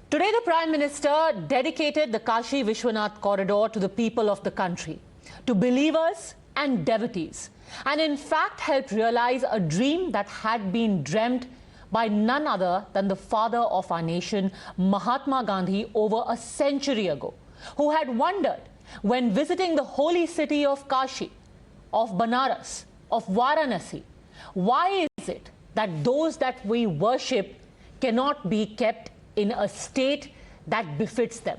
Today, the Prime Minister dedicated the Kashi Vishwanath corridor to the people of the country, to believers and devotees, and in fact helped realize a dream that had been dreamt by none other than the father of our nation, Mahatma Gandhi, over a century ago, who had wondered when visiting the holy city of Kashi, of Banaras, of Varanasi, why is it that those that we worship cannot be kept in a state that befits them?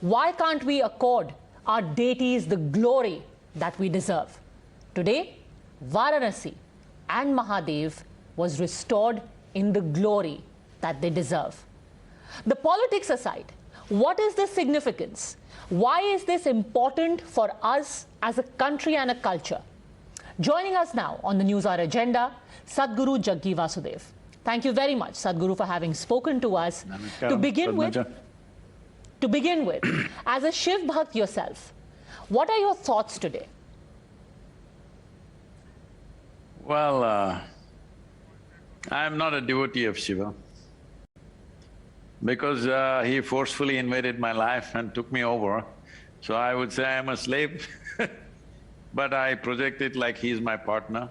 Why can't we accord our deities the glory that we deserve? Today, Varanasi and Mahadev was restored in the glory that they deserve. The politics aside, what is the significance? Why is this important for us as a country and a culture? Joining us now on the Newshour Agenda, Sadhguru Jaggi Vasudev. Thank you very much, Sadhguru, for having spoken to us. To begin with, as a Shiv Bhakt yourself, what are your thoughts today? Well, I am not a devotee of Shiva because he forcefully invaded my life and took me over. So I would say I am a slave but I project it like he is my partner,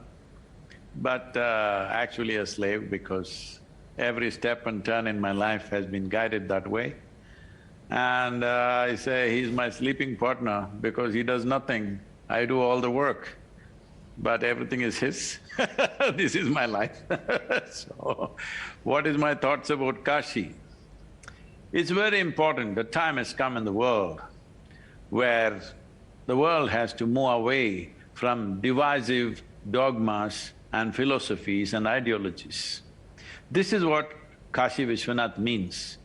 but actually a slave because every step and turn in my life has been guided that way. And I say he's my sleeping partner because he does nothing, I do all the work, but everything is his this is my life So, what is my thoughts about Kashi? It's very important, the time has come in the world where the world has to move away from divisive dogmas and philosophies and ideologies. This is what Kashi Vishwanath means.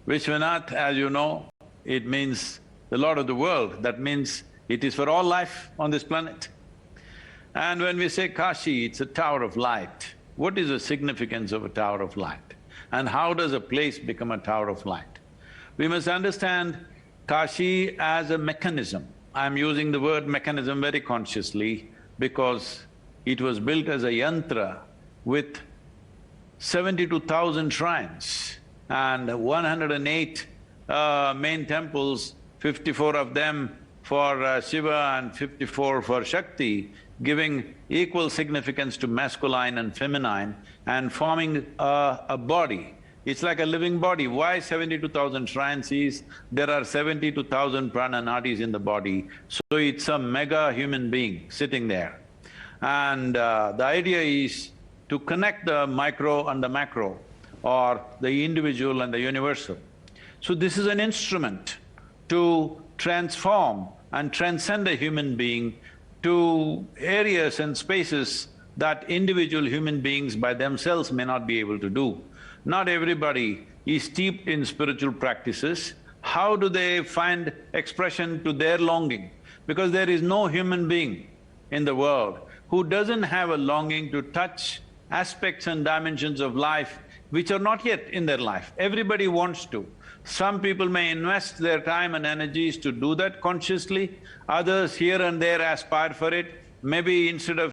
Vishwanath, as you know, it means the Lord of the world, that means it is for all life on this planet. And when we say Kashi, it's a tower of light. What is the significance of a tower of light? And how does a place become a tower of light? We must understand Kashi as a mechanism. I'm using the word mechanism very consciously because it was built as a yantra with 72,000 shrines and 108 main temples, 54 of them for Shiva and 54 for Shakti, giving equal significance to masculine and feminine and forming a body. It's like a living body. Why 72,000 shrines is, there are 72,000 prana nadis in the body, so it's a mega human being sitting there. And the idea is to connect the micro and the macro, or the individual and the universal. So this is an instrument to transform and transcend a human being to areas and spaces that individual human beings by themselves may not be able to do. Not everybody is steeped in spiritual practices. How do they find expression to their longing? Because there is no human being in the world who doesn't have a longing to touch aspects and dimensions of life which are not yet in their life. Everybody wants to. Some people may invest their time and energies to do that consciously, others here and there aspire for it. Maybe instead of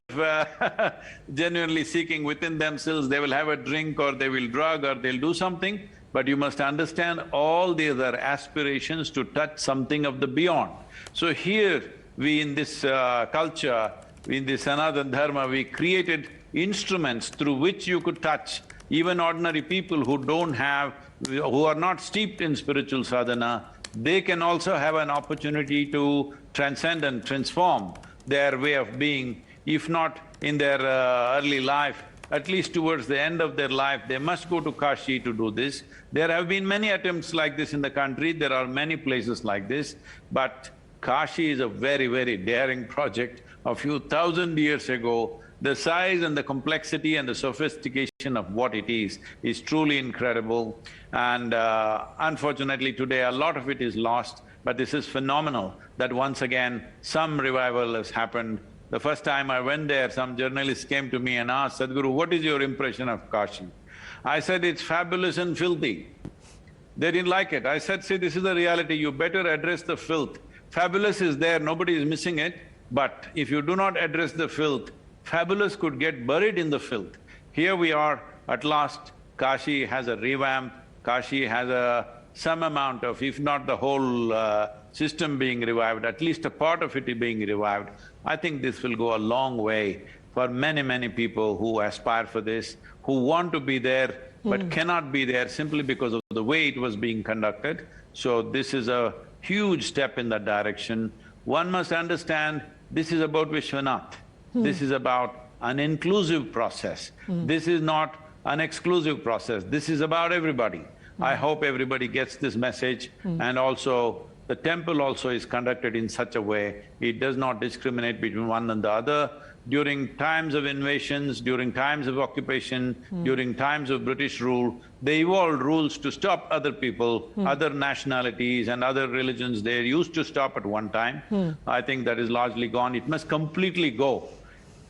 genuinely seeking within themselves, they will have a drink or they will drug or they'll do something. But you must understand all these are aspirations to touch something of the beyond. So here we in this culture, in this Sanatana Dharma, we created instruments through which you could touch even ordinary people who don't have… who are not steeped in spiritual sadhana. They can also have an opportunity to transcend and transform their way of being. If not in their early life, at least towards the end of their life, they must go to Kashi to do this. There have been many attempts like this in the country, there are many places like this, but Kashi is a very, very daring project. A few thousand years ago, the size and the complexity and the sophistication of what it is truly incredible. And unfortunately today a lot of it is lost, but this is phenomenal that once again some revival has happened. The first time I went there, some journalists came to me and asked, Sadhguru, what is your impression of Kashi? I said, it's fabulous and filthy. They didn't like it. I said, see, this is the reality, you better address the filth. Fabulous is there, nobody is missing it, but if you do not address the filth, fabulous could get buried in the filth. Here we are, at last, Kashi has a revamp, Kashi has a some amount of, if not the whole system being revived, at least a part of it being revived, I think this will go a long way for many, many people who aspire for this, who want to be there but cannot be there simply because of the way it was being conducted. So this is a huge step in that direction. One must understand this is about Vishwanath. This is about an inclusive process. This is not an exclusive process. This is about everybody. I hope everybody gets this message, and also the temple also is conducted in such a way, it does not discriminate between one and the other. During times of invasions, during times of occupation, during times of British rule, they evolved rules to stop other people, other nationalities and other religions. They used to stop at one time. I think that is largely gone. It must completely go.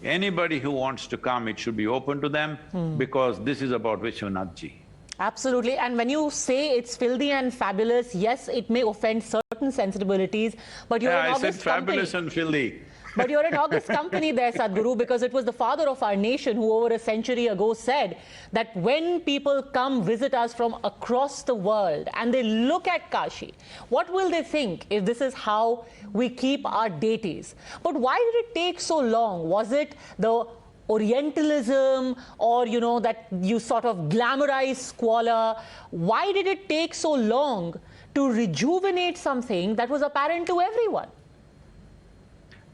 Anybody who wants to come, it should be open to them, because this is about Vishwanath ji. Absolutely. And when you say it's filthy and fabulous, yes, it may offend certain sensibilities, but you're an august I said fabulous and filthy. But you're in august company there, Sadhguru, because it was the father of our nation who over a century ago said that when people come visit us from across the world and they look at Kashi, what will they think if this is how we keep our deities? But why did it take so long? Was it the Orientalism, or that you sort of glamorize squalor? Why did it take so long to rejuvenate something that was apparent to everyone?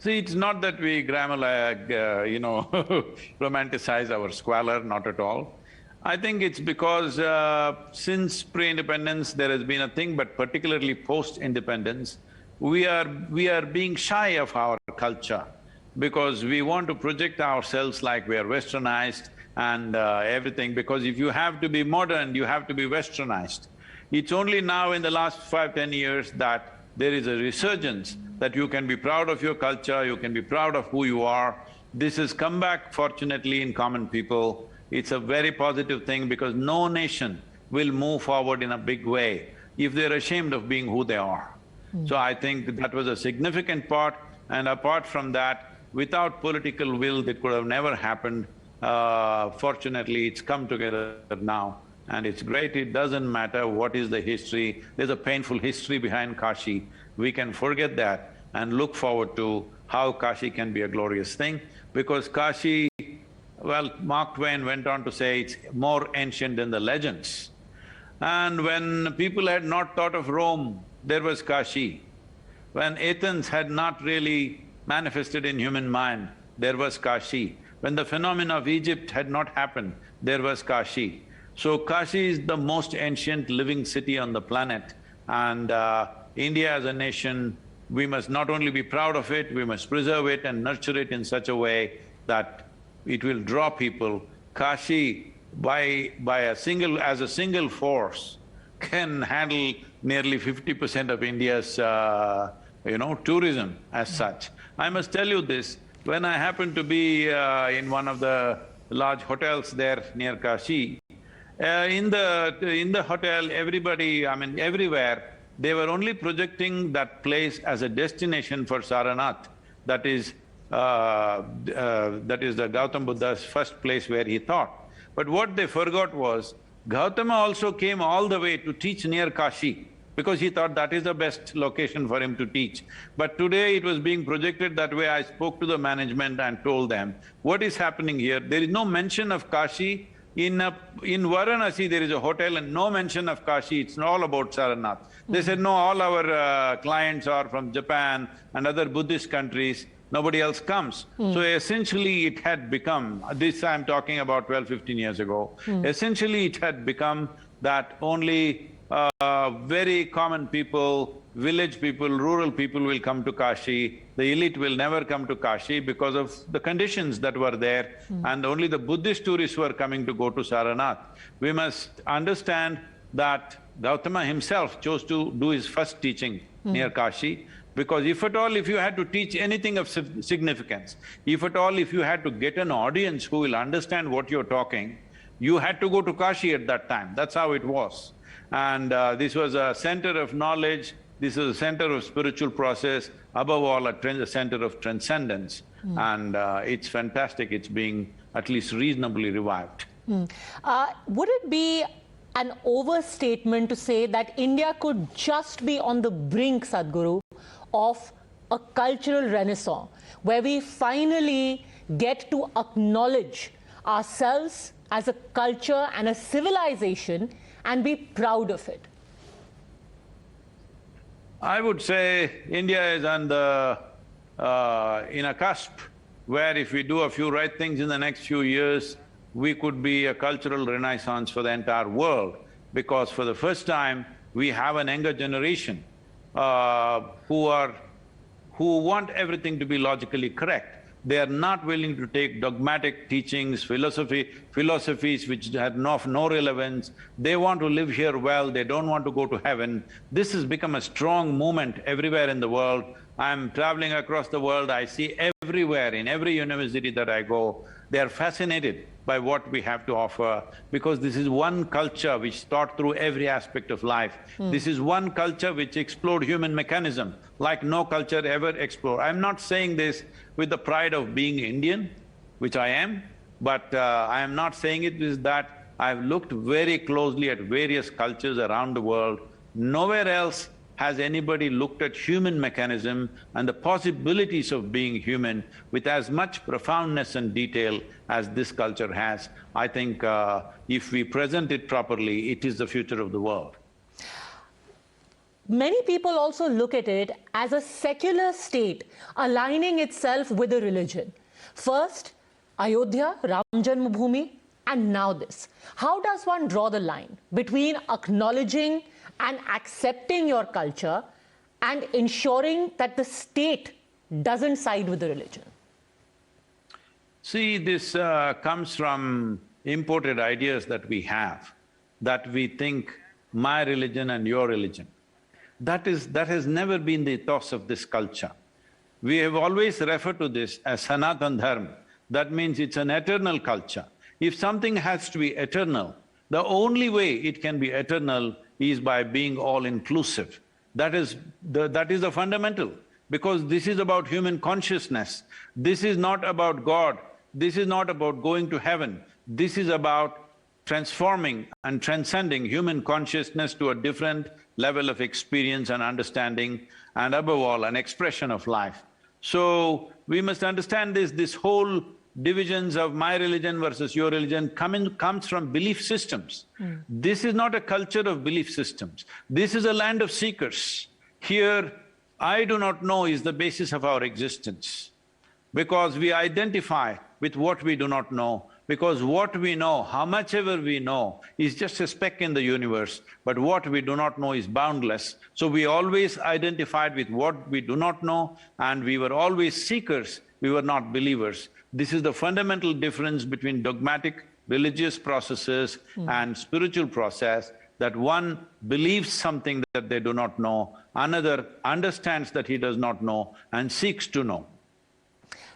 See, it's not that we romanticize our squalor, not at all. I think it's because since pre-independence there has been a thing, but particularly post-independence, we are being shy of our culture, because we want to project ourselves like we are westernized and everything, because if you have to be modern, you have to be westernized. It's only now in the last 5–10 years that there is a resurgence, that you can be proud of your culture, you can be proud of who you are. This has come back fortunately in common people. It's a very positive thing, because no nation will move forward in a big way if they're ashamed of being who they are. So I think that was a significant part, and apart from that, without political will, that could have never happened. Fortunately, it's come together now, and it's great. It doesn't matter what is the history. There's a painful history behind Kashi. We can forget that and look forward to how Kashi can be a glorious thing, because Kashi, well, Mark Twain went on to say it's more ancient than the legends. And when people had not thought of Rome, there was Kashi. When Athens had not really manifested in human mind, there was Kashi. When the phenomena of Egypt had not happened, there was Kashi. So Kashi is the most ancient living city on the planet, and India as a nation, we must not only be proud of it, we must preserve it and nurture it in such a way that it will draw people. Kashi, as a single force, can handle nearly 50% of India's tourism as such. I must tell you this, when I happened to be in one of the large hotels there near Kashi, in the hotel, everybody, everywhere, they were only projecting that place as a destination for Saranath. That is the Gautam Buddha's first place where he taught. But what they forgot was, Gautama also came all the way to teach near Kashi, because he thought that is the best location for him to teach. But today it was being projected that way. I spoke to the management and told them, what is happening here? There is no mention of Kashi. In Varanasi there is a hotel and no mention of Kashi, it's all about Saranath. They said, no, all our clients are from Japan and other Buddhist countries, nobody else comes. So essentially it had become, this I'm talking about 12–15 years ago, essentially it had become that only very common people, village people, rural people will come to Kashi. The elite will never come to Kashi because of the conditions that were there, and only the Buddhist tourists were coming to go to Saranath. We must understand that Gautama himself chose to do his first teaching near Kashi, because if at all, if you had to teach anything of significance, if at all, if you had to get an audience who will understand what you're talking, you had to go to Kashi at that time. That's how it was. And this was a center of knowledge, this is a center of spiritual process, above all a center of transcendence. And it's fantastic, it's being at least reasonably revived. Would it be an overstatement to say that India could just be on the brink, Sadhguru, of a cultural renaissance, where we finally get to acknowledge ourselves as a culture and a civilization and be proud of it? I would say India is on the… in a cusp where if we do a few right things in the next few years, we could be a cultural renaissance for the entire world, because for the first time, we have an younger generation who want everything to be logically correct. They are not willing to take dogmatic teachings, philosophies which have no relevance. They want to live here well, they don't want to go to heaven. This has become a strong movement everywhere in the world. I'm traveling across the world, I see everywhere, in every university that I go, they are fascinated by what we have to offer, because this is one culture which thought through every aspect of life. This is one culture which explored human mechanism like no culture ever explored. I'm not saying this with the pride of being Indian, which I am, but I am not saying it is that I've looked very closely at various cultures around the world. Nowhere else has anybody looked at human mechanism and the possibilities of being human with as much profoundness and detail as this culture has. I think if we present it properly, it is the future of the world. Many people also look at it as a secular state aligning itself with a religion. First, Ayodhya, Ram Janmabhoomi, and now this. How does one draw the line between acknowledging and accepting your culture and ensuring that the state doesn't side with the religion? See, this comes from imported ideas that we have, that we think my religion and your religion. That has never been the ethos of this culture. We have always referred to this as Sanatan Dharma. That means it's an eternal culture. If something has to be eternal, the only way it can be eternal is by being all-inclusive. That is the fundamental, because this is about human consciousness. This is not about God, this is not about going to heaven. This is about transforming and transcending human consciousness to a different level of experience and understanding, and above all, an expression of life. So, we must understand this whole divisions of my religion versus your religion comes from belief systems. This is not a culture of belief systems. This is a land of seekers. Here, I do not know is the basis of our existence, because we identify with what we do not know, because what we know, how much ever we know, is just a speck in the universe, but what we do not know is boundless. So we always identified with what we do not know, and we were always seekers, we were not believers. This is the fundamental difference between dogmatic religious processes and spiritual process, that one believes something that they do not know, another understands that he does not know and seeks to know.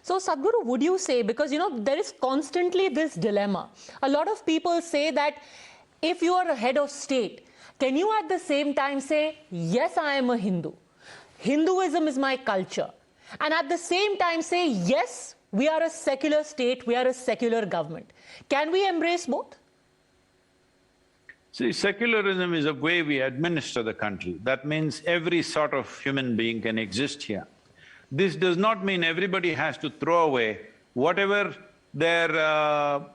So, Sadhguru, would you say, because there is constantly this dilemma. A lot of people say that if you are a head of state, can you at the same time say, yes, I am a Hindu, Hinduism is my culture, and at the same time say, yes, we are a secular state, we are a secular government. Can we embrace both? See, secularism is a way we administer the country. That means every sort of human being can exist here. This does not mean everybody has to throw away whatever their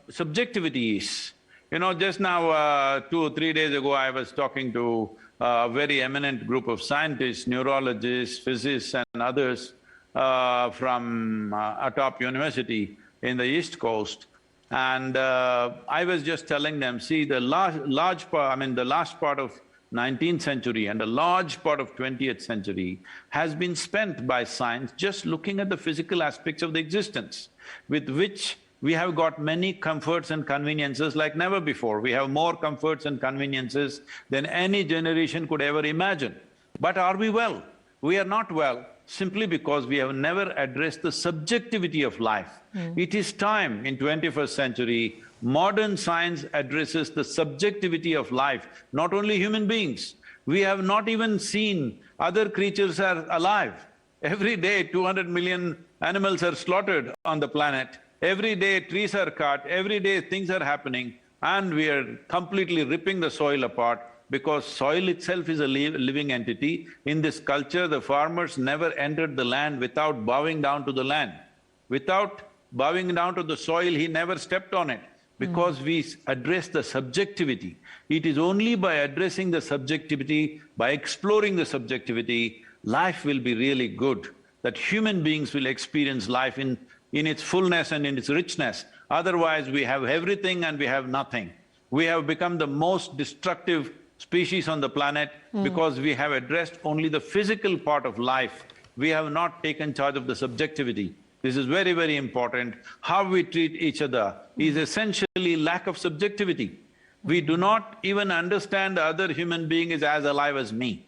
subjectivity is. Just now, 2 or 3 days ago, I was talking to a very eminent group of scientists, neurologists, physicists and others from a top university in the East Coast. And I was just telling them, see, the last part of 19th century and a large part of 20th century has been spent by science just looking at the physical aspects of the existence, with which we have got many comforts and conveniences like never before. We have more comforts and conveniences than any generation could ever imagine. But are we well? We are not well, simply because we have never addressed the subjectivity of life. It is time in 21st century, modern science addresses the subjectivity of life, not only human beings. We have not even seen other creatures are alive. Every day 200 million animals are slaughtered on the planet. Every day trees are cut, every day things are happening. and we are completely ripping the soil apart because soil itself is a living entity. In this culture, the farmers never entered the land without bowing down to the land. Without bowing down to the soil, he never stepped on it because we address the subjectivity. It is only by addressing the subjectivity, by exploring the subjectivity, life will be really good, that human beings will experience life in its fullness and in its richness. Otherwise, we have everything and we have nothing. We have become the most destructive species on the planet because we have addressed only the physical part of life. We have not taken charge of the subjectivity. This is very, very important. How we treat each other is essentially lack of subjectivity. We do not even understand the other human being is as alive as me.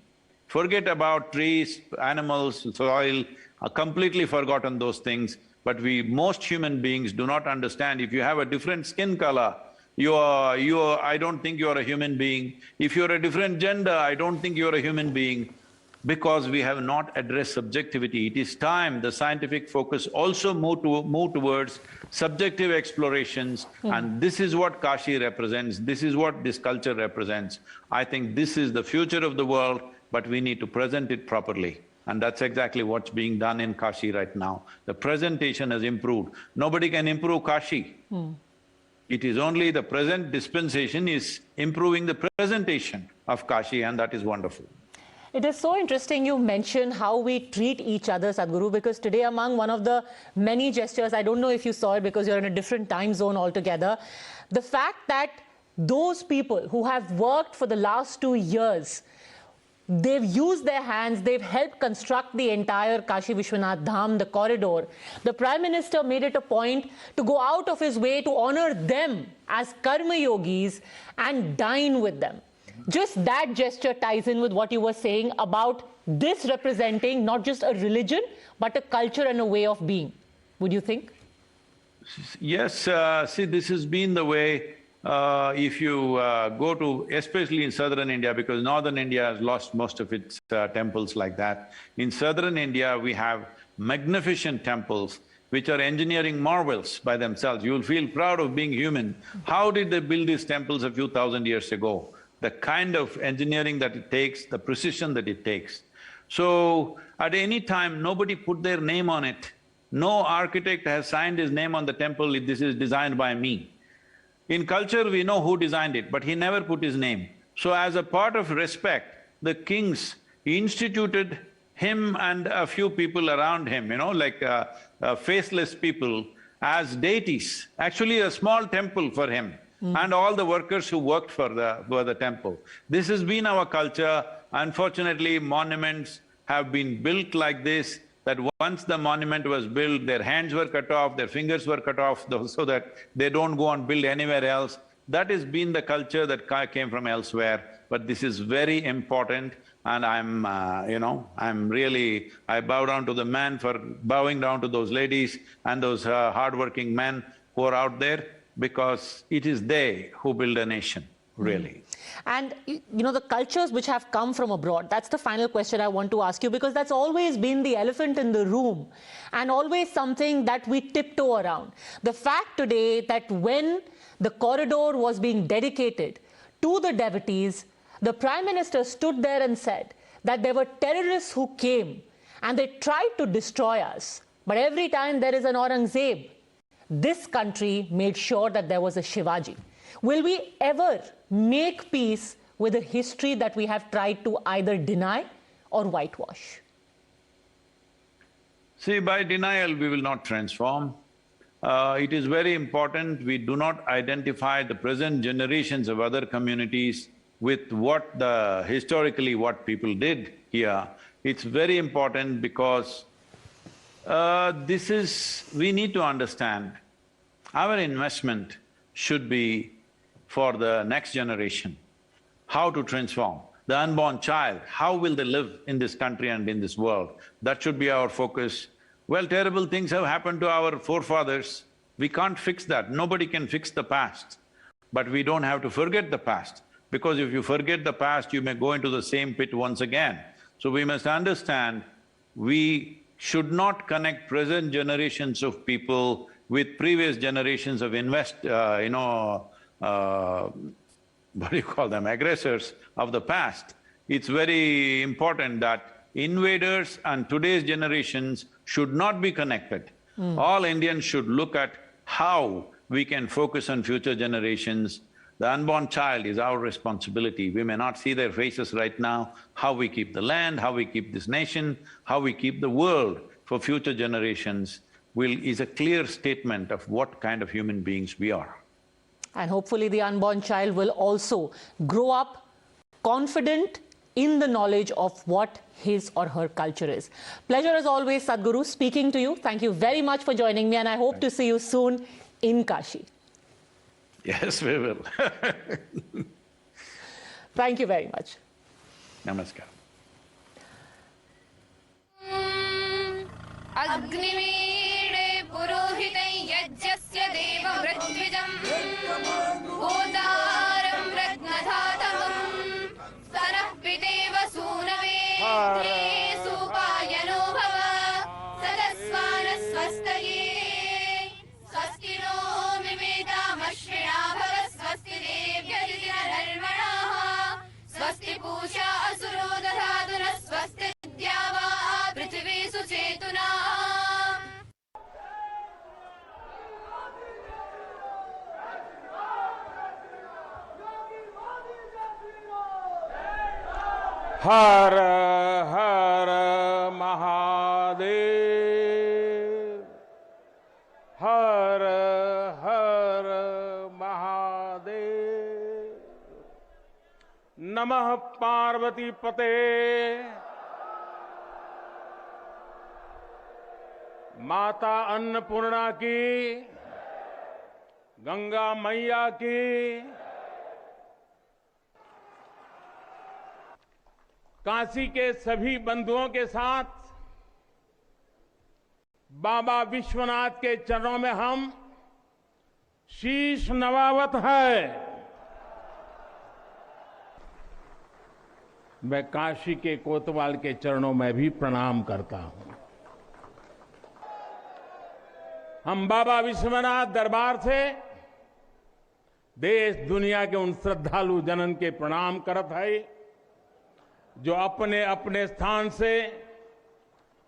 Forget about trees, animals, soil, completely forgotten those things. But most human beings do not understand. If you have a different skin color, I don't think you're a human being. If you're a different gender, I don't think you're a human being. Because we have not addressed subjectivity. It is time the scientific focus also move towards subjective explorations, and this is what Kashi represents, this is what this culture represents. I think this is the future of the world, but we need to present it properly. And that's exactly what's being done in Kashi right now. The presentation has improved. Nobody can improve Kashi. It is only the present dispensation is improving the presentation of Kashi, and that is wonderful. It is so interesting you mention how we treat each other, Sadhguru, because today among one of the many gestures, I don't know if you saw it because you're in a different time zone altogether, the fact that those people who have worked for the last 2 years, they've used their hands, they've helped construct the entire Kashi Vishwanath Dham, the corridor. The Prime Minister made it a point to go out of his way to honor them as karma yogis and dine with them. Just that gesture ties in with what you were saying about this representing not just a religion, but a culture and a way of being. Would you think? Yes, see, this has been the way, if you go to, especially in southern India, because northern India has lost most of its temples like that. In southern India, we have magnificent temples which are engineering marvels by themselves. You'll feel proud of being human. How did they build these temples a few thousand years ago? The kind of engineering that it takes, the precision that it takes. So, at any time, nobody put their name on it. No architect has signed his name on the temple, this is designed by me. In culture, we know who designed it, but he never put his name. So as a part of respect, the kings instituted him and a few people around him, like faceless people, as deities, actually a small temple for him. And all the workers who worked for the temple. This has been our culture. Unfortunately, monuments have been built like this, that once the monument was built, their hands were cut off, their fingers were cut off so that they don't go and build anywhere else. That has been the culture that came from elsewhere, but this is very important, and I bow down to the man for bowing down to those ladies and those hardworking men who are out there, because it is they who build a nation, really. And the cultures which have come from abroad, that's the final question I want to ask you, because that's always been the elephant in the room and always something that we tiptoe around. The fact today that when the corridor was being dedicated to the devotees, the Prime Minister stood there and said that there were terrorists who came and they tried to destroy us, but every time there is an Aurangzeb, this country made sure that there was a Shivaji. Will we ever make peace with a history that we have tried to either deny or whitewash? See, by denial we will not transform. It is very important we do not identify the present generations of other communities with historically what people did here. It's very important because we need to understand, our investment should be for the next generation, how to transform. The unborn child, how will they live in this country and in this world? That should be our focus. Well, terrible things have happened to our forefathers. We can't fix that. Nobody can fix the past. But we don't have to forget the past, because if you forget the past, you may go into the same pit once again. So we must understand, we should not connect present generations of people with previous generations of what do you call them, aggressors of the past, it's very important that invaders and today's generations should not be connected. All Indians should look at how we can focus on future generations. The unborn child is our responsibility. We may not see their faces right now. How we keep the land, how we keep this nation, how we keep the world for future generations is a clear statement of what kind of human beings we are. And hopefully the unborn child will also grow up confident in the knowledge of what his or her culture is. Pleasure as always, Sadhguru, speaking to you. Thank you very much for joining me, and I hope to see you soon in Kashi. Yes, we will. Thank you very much. Namaskar. अग्निमीडे पुरोहितं यज्ञस्य देववृद्विजम् भूतारं रत्नधातवम् स्तनः पितेव सूनवे सुपायनो भव सदस्वानस्वस्तये स्वस्ति no मिमेतामश्विना भव स्वस्ति देव्यजिनधर्मणाः स्वस्ति पूषा असुरो दधातु नः स्वस्ति द्यावा पृथिवी सुचेतुना हर हर महादेव, हर हर महादेव। नमः पार्वती पते, माता अन्नपूर्णा की, गंगा मैया की। काशी के सभी बंधुओं के साथ बाबा विश्वनाथ के चरणों में हम शीश नवावत है। मैं काशी के कोतवाल के चरणों में भी प्रणाम करता हूं। हम बाबा विश्वनाथ दरबार से देश दुनिया के उन श्रद्धालु जनन के प्रणाम करत है जो अपने अपने स्थान से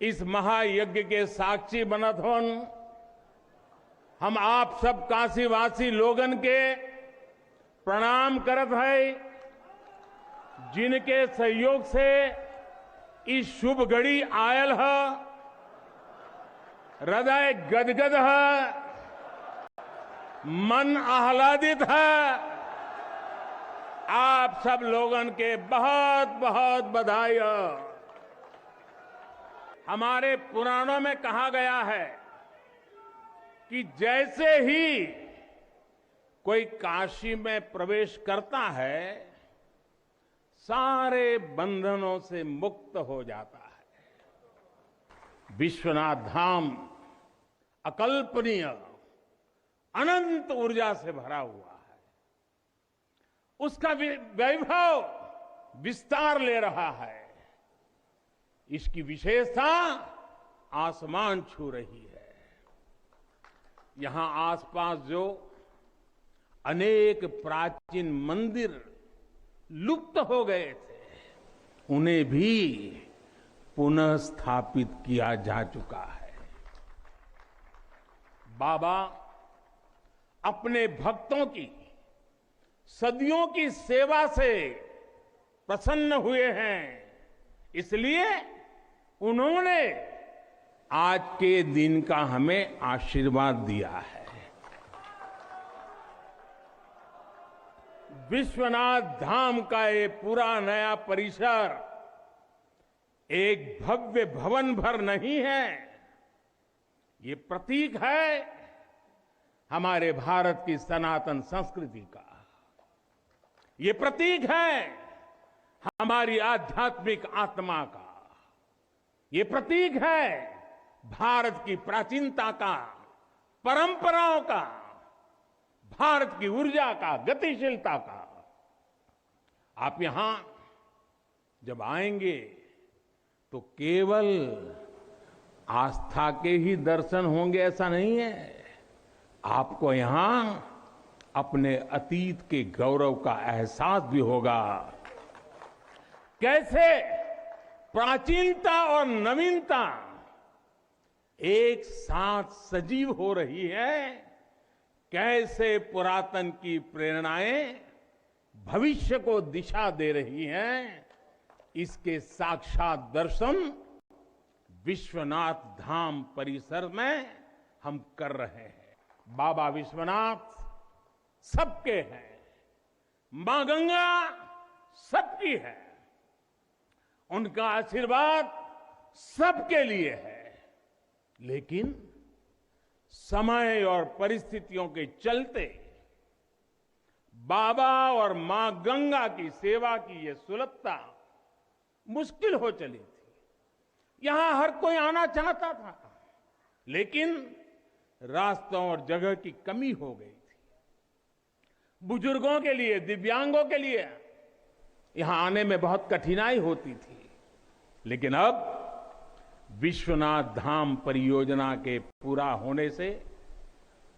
इस महायज्ञ के साक्षी बनत होन। हम आप सब काशीवासी लोगन के प्रणाम करत है जिनके सहयोग से इस शुभ घड़ी आयल है। हृदय गदगद है, मन आह्लादित है। आप सब लोगन के बहुत बहुत बधाई हो। हमारे पुराणों में कहा गया है कि जैसे ही कोई काशी में प्रवेश करता है सारे बंधनों से मुक्त हो जाता है। विश्वनाथ धाम अकल्पनीय अनंत ऊर्जा से भरा हुआ है। उसका वैभव विस्तार ले रहा है। इसकी विशेषता आसमान छू रही है। यहां आसपास जो अनेक प्राचीन मंदिर लुप्त हो गए थे उन्हें भी पुनः स्थापित किया जा चुका है। बाबा अपने भक्तों की सदियों की सेवा से प्रसन्न हुए हैं, इसलिए उन्होंने आज के दिन का हमें आशीर्वाद दिया है। विश्वनाथ धाम का ये पूरा नया परिसर एक भव्य भवन भर नहीं है, ये प्रतीक है हमारे भारत की सनातन संस्कृति का। ये प्रतीक है हमारी आध्यात्मिक आत्मा का। ये प्रतीक है भारत की प्राचीनता का, परंपराओं का, भारत की ऊर्जा का, गतिशीलता का। आप यहां जब आएंगे तो केवल आस्था के ही दर्शन होंगे ऐसा नहीं है। आपको यहां अपने अतीत के गौरव का एहसास भी होगा। कैसे प्राचीनता और नवीनता एक साथ सजीव हो रही है, कैसे पुरातन की प्रेरणाएं भविष्य को दिशा दे रही हैं, इसके साक्षात दर्शन विश्वनाथ धाम परिसर में हम कर रहे हैं। बाबा विश्वनाथ सबके हैं, मां गंगा सबकी है, उनका आशीर्वाद सबके लिए है। लेकिन समय और परिस्थितियों के चलते बाबा और मां गंगा की सेवा की ये सुलभता मुश्किल हो चली थी। यहां हर कोई आना चाहता था, लेकिन रास्तों और जगह की कमी हो गई थी। बुजुर्गों के लिए, दिव्यांगों के लिए यहां आने में बहुत कठिनाई होती थी। लेकिन अब विश्वनाथ धाम परियोजना के पूरा होने से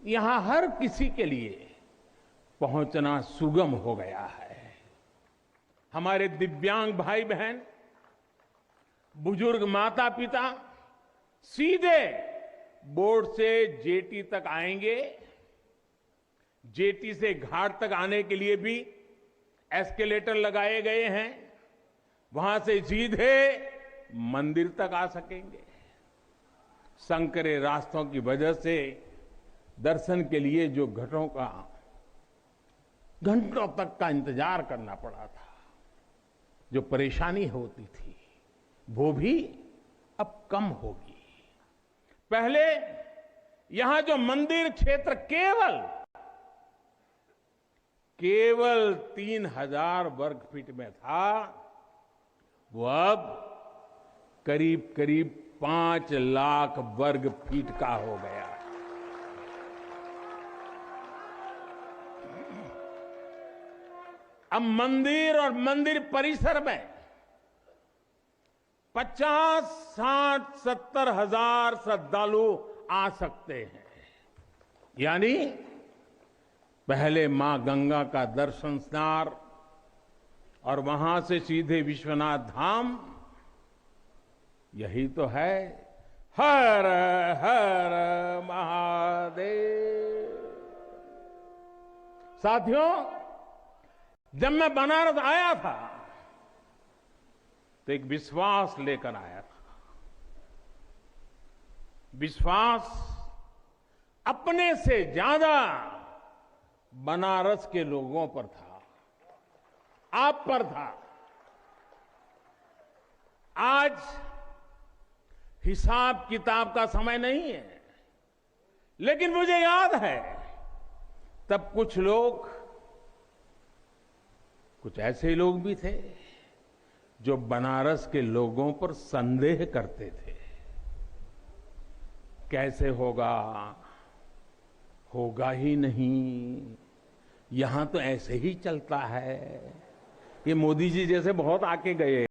यहां हर किसी के लिए पहुंचना सुगम हो गया है। हमारे दिव्यांग भाई बहन, बुजुर्ग माता पिता सीधे बोर्ड से जेटी तक आएंगे। जेटी से घाट तक आने के लिए भी एस्केलेटर लगाए गए हैं, वहां से सीधे मंदिर तक आ सकेंगे। संकरे रास्तों की वजह से दर्शन के लिए जो घंटों तक का इंतजार करना पड़ा था, जो परेशानी होती थी, वो भी अब कम होगी। पहले यहां जो मंदिर क्षेत्र केवल 3000 वर्ग फीट में था, वो अब करीब करीब 5 लाख वर्ग फीट का हो गया। अब मंदिर और मंदिर परिसर में 50, 60, 70 हजार श्रद्धालु आ सकते हैं। यानी पहले मां गंगा का दर्शन स्नान और वहां से सीधे विश्वनाथ धाम, यही तो है हर हर महादेव। साथियों, जब मैं बनारस आया था तो एक विश्वास लेकर आया था। विश्वास अपने से ज्यादा बनारस के लोगों पर था, आप पर था। आज हिसाब किताब का समय नहीं है, लेकिन मुझे याद है तब कुछ ऐसे लोग भी थे जो बनारस के लोगों पर संदेह करते थे। कैसे होगा ही नहीं, यहां तो ऐसे ही चलता है, ये मोदी जी जैसे बहुत आके गए।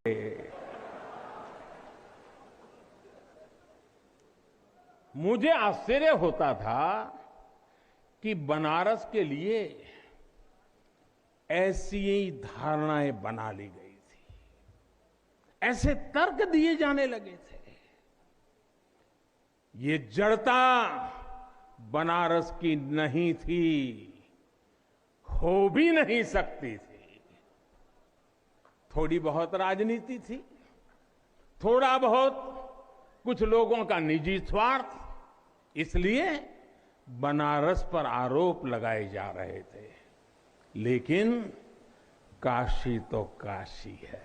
मुझे आश्चर्य होता था कि बनारस के लिए ऐसी ही धारणाएं बना ली गई थी, ऐसे तर्क दिए जाने लगे थे। ये जड़ता बनारस की नहीं थी, हो भी नहीं सकती थी। थोड़ी बहुत राजनीति थी, थोड़ा बहुत कुछ लोगों का निजी स्वार्थ, इसलिए बनारस पर आरोप लगाए जा रहे थे। लेकिन काशी तो काशी है,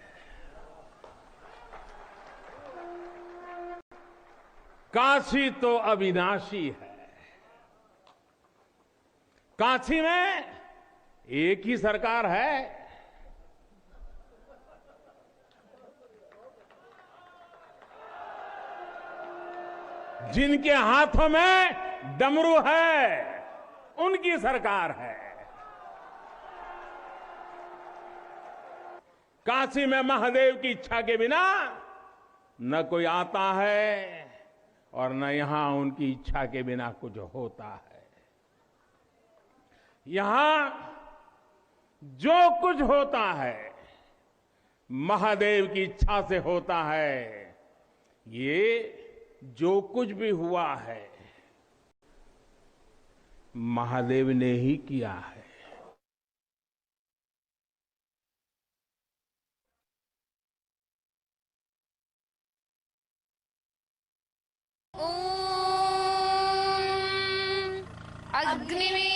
काशी तो अविनाशी है। काशी में एक ही सरकार है, जिनके हाथों में डमरू है, उनकी सरकार है। काशी में महादेव की इच्छा के बिना न कोई आता है और न यहां उनकी इच्छा के बिना कुछ होता है। यहां जो कुछ होता है महादेव की इच्छा से होता है। ये जो कुछ भी हुआ है महादेव ने ही किया है। अग्निमेव